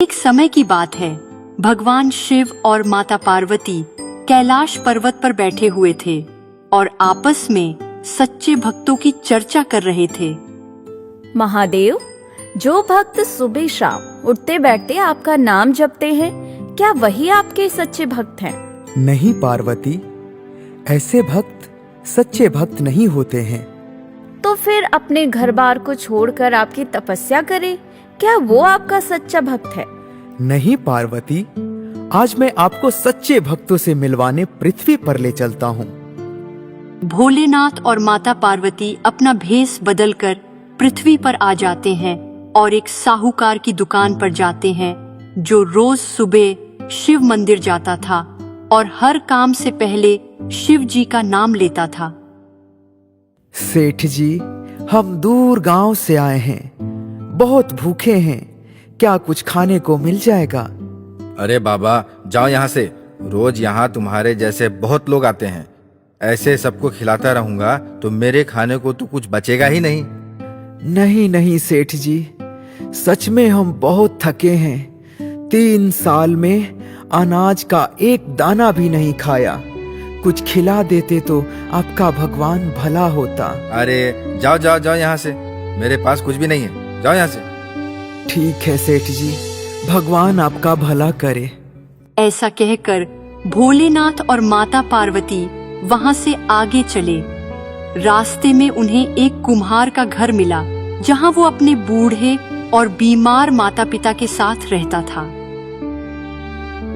एक समय की बात है, भगवान शिव और माता पार्वती कैलाश पर्वत पर बैठे हुए थे और आपस में सच्चे भक्तों की चर्चा कर रहे थे। महादेव, जो भक्त सुबह शाम उठते बैठते आपका नाम जपते हैं, क्या वही आपके सच्चे भक्त हैं? नहीं पार्वती, ऐसे भक्त सच्चे भक्त नहीं होते हैं। तो फिर अपने घर बार को छोड़कर आपकी तपस्या करे, क्या वो आपका सच्चा भक्त है? नहीं पार्वती, आज मैं आपको सच्चे भक्तों से मिलवाने पृथ्वी पर ले चलता हूँ। भोलेनाथ और माता पार्वती अपना भेष बदलकर पृथ्वी पर आ जाते हैं और एक साहूकार की दुकान पर जाते हैं जो रोज सुबह शिव मंदिर जाता था और हर काम से पहले शिव जी का नाम लेता था। सेठ जी, हम दूर गांव से आए हैं, बहुत भूखे हैं, क्या कुछ खाने को मिल जाएगा? अरे बाबा, जाओ यहाँ से। रोज यहाँ तुम्हारे जैसे बहुत लोग आते हैं। ऐसे सबको खिलाता रहूंगा तो मेरे खाने को तो कुछ बचेगा ही नहीं। नहीं नहीं सेठ जी, सच में हम बहुत थके हैं। 3 साल में अनाज का एक दाना भी नहीं खाया। कुछ खिला देते तो आपका भगवान भला होता। अरे जाओ जाओ जाओ यहाँ से, मेरे पास कुछ भी नहीं है, जाओ यहाँ से। ठीक है सेठ जी, भगवान आपका भला करे। ऐसा कहकर भोलेनाथ और माता पार्वती वहां से आगे चले। रास्ते में उन्हें एक कुम्हार का घर मिला जहां वो अपने बूढ़े और बीमार माता पिता के साथ रहता था।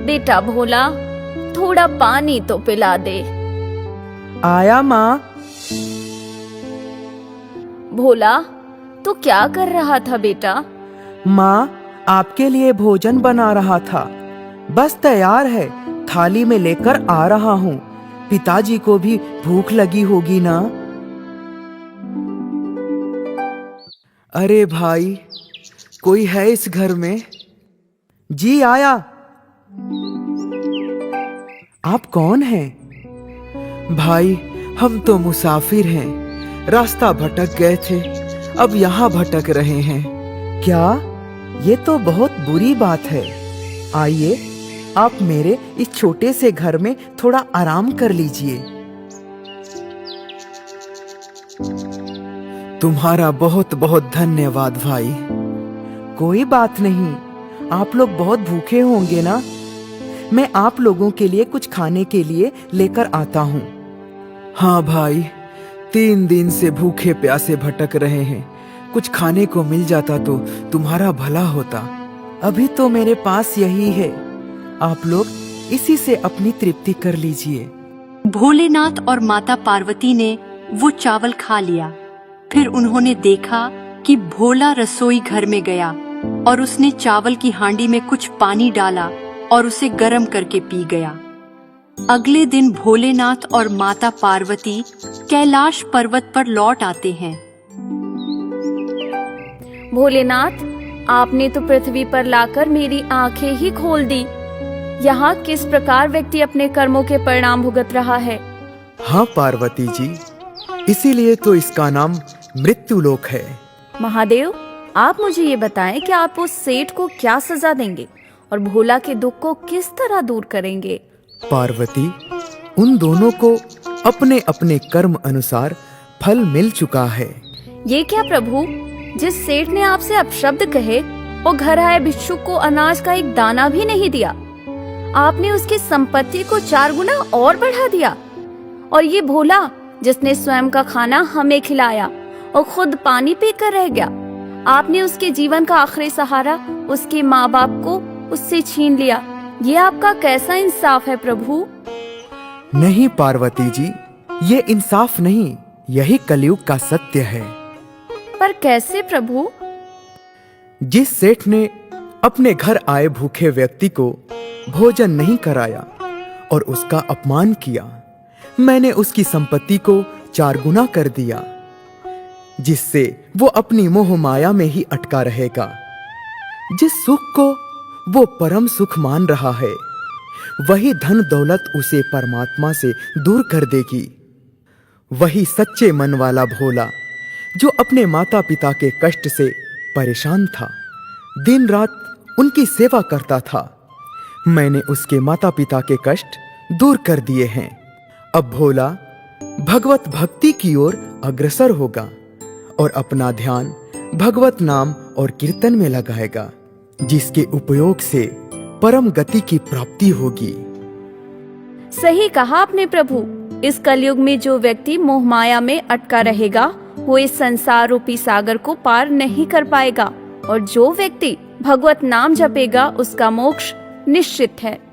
बेटा भोला, थोड़ा पानी तो पिला दे। आया माँ। भोला, तू क्या कर रहा था बेटा? माँ, आपके लिए भोजन बना रहा था, बस तैयार है, थाली में लेकर आ रहा हूँ। पिताजी को भी भूख लगी होगी ना? अरे भाई, कोई है इस घर में? जी आया। आप कौन हैं? भाई, हम तो मुसाफिर हैं, रास्ता भटक गए थे, अब यहाँ भटक रहे हैं। क्या? ये तो बहुत बुरी बात है। आइए, आप मेरे इस छोटे से घर में थोड़ा आराम कर लीजिए। तुम्हारा बहुत बहुत धन्यवाद भाई। कोई बात नहीं, आप लोग बहुत भूखे होंगे ना? मैं आप लोगों के लिए कुछ खाने के लिए लेकर आता हूँ। हाँ भाई, 3 दिन से भूखे प्यासे भटक रहे हैं, कुछ खाने को मिल जाता तो तुम्हारा भला होता। अभी तो मेरे पास यही है, आप लोग इसी से अपनी तृप्ति कर लीजिए। भोलेनाथ और माता पार्वती ने वो चावल खा लिया। फिर उन्होंने देखा कि भोला रसोई घर में गया और उसने चावल की हांडी में कुछ पानी डाला और उसे गर्म करके पी गया। अगले दिन भोलेनाथ और माता पार्वती कैलाश पर्वत पर लौट आते हैं। भोलेनाथ, आपने तो पृथ्वी पर लाकर मेरी आंखें ही खोल दी। यहाँ किस प्रकार व्यक्ति अपने कर्मों के परिणाम भुगत रहा है। हाँ पार्वती जी, इसीलिए तो इसका नाम मृत्युलोक है। महादेव, आप मुझे ये बताएं कि आप उस सेठ को क्या सजा देंगे और भोला के दुख को किस तरह दूर करेंगे? पार्वती, उन दोनों को अपने अपने कर्म अनुसार फल मिल चुका है। ये क्या प्रभु, जिस सेठ ने आपसे अपशब्द कहे वो घर आए भिक्षुक को अनाज का एक दाना भी नहीं दिया, आपने उसकी संपत्ति को 4 गुना और बढ़ा दिया। और ये भोला, जिसने स्वयं का खाना हमें खिलाया और खुद पानी पीकर रह गया, आपने उसके जीवन का आखिरी सहारा, उसके माँ बाप को उससे छीन लिया। ये आपका कैसा इंसाफ है प्रभु? नहीं पार्वती जी, ये इंसाफ नहीं, यही कलयुग का सत्य है। पर कैसे प्रभु? जिस सेठ ने अपने घर आए भूखे व्यक्ति को भोजन नहीं कराया और उसका अपमान किया, मैंने उसकी संपत्ति को 4 गुना कर दिया, जिससे वो अपनी मोह माया में ही अटका रहेगा। जिस सुख को वो परम सुख मान रहा है, वही धन दौलत उसे परमात्मा से दूर कर देगी। वही सच्चे मन वाला भोला, जो अपने माता पिता के कष्ट से परेशान था, दिन रात उनकी सेवा करता था। मैंने उसके माता पिता के कष्ट दूर कर दिए हैं। अब भोला भगवत भक्ति की ओर अग्रसर होगा और अपना ध्यान भगवत नाम और कीर्तन में लगाएगा, जिसके उपयोग से परम गति की प्राप्ति होगी। सही कहा आपने प्रभु। इस कलयुग में जो व्यक्ति मोह माया में अटका रहेगा वो इस संसार रूपी सागर को पार नहीं कर पाएगा, और जो व्यक्ति भगवत नाम जपेगा उसका मोक्ष निश्चित है।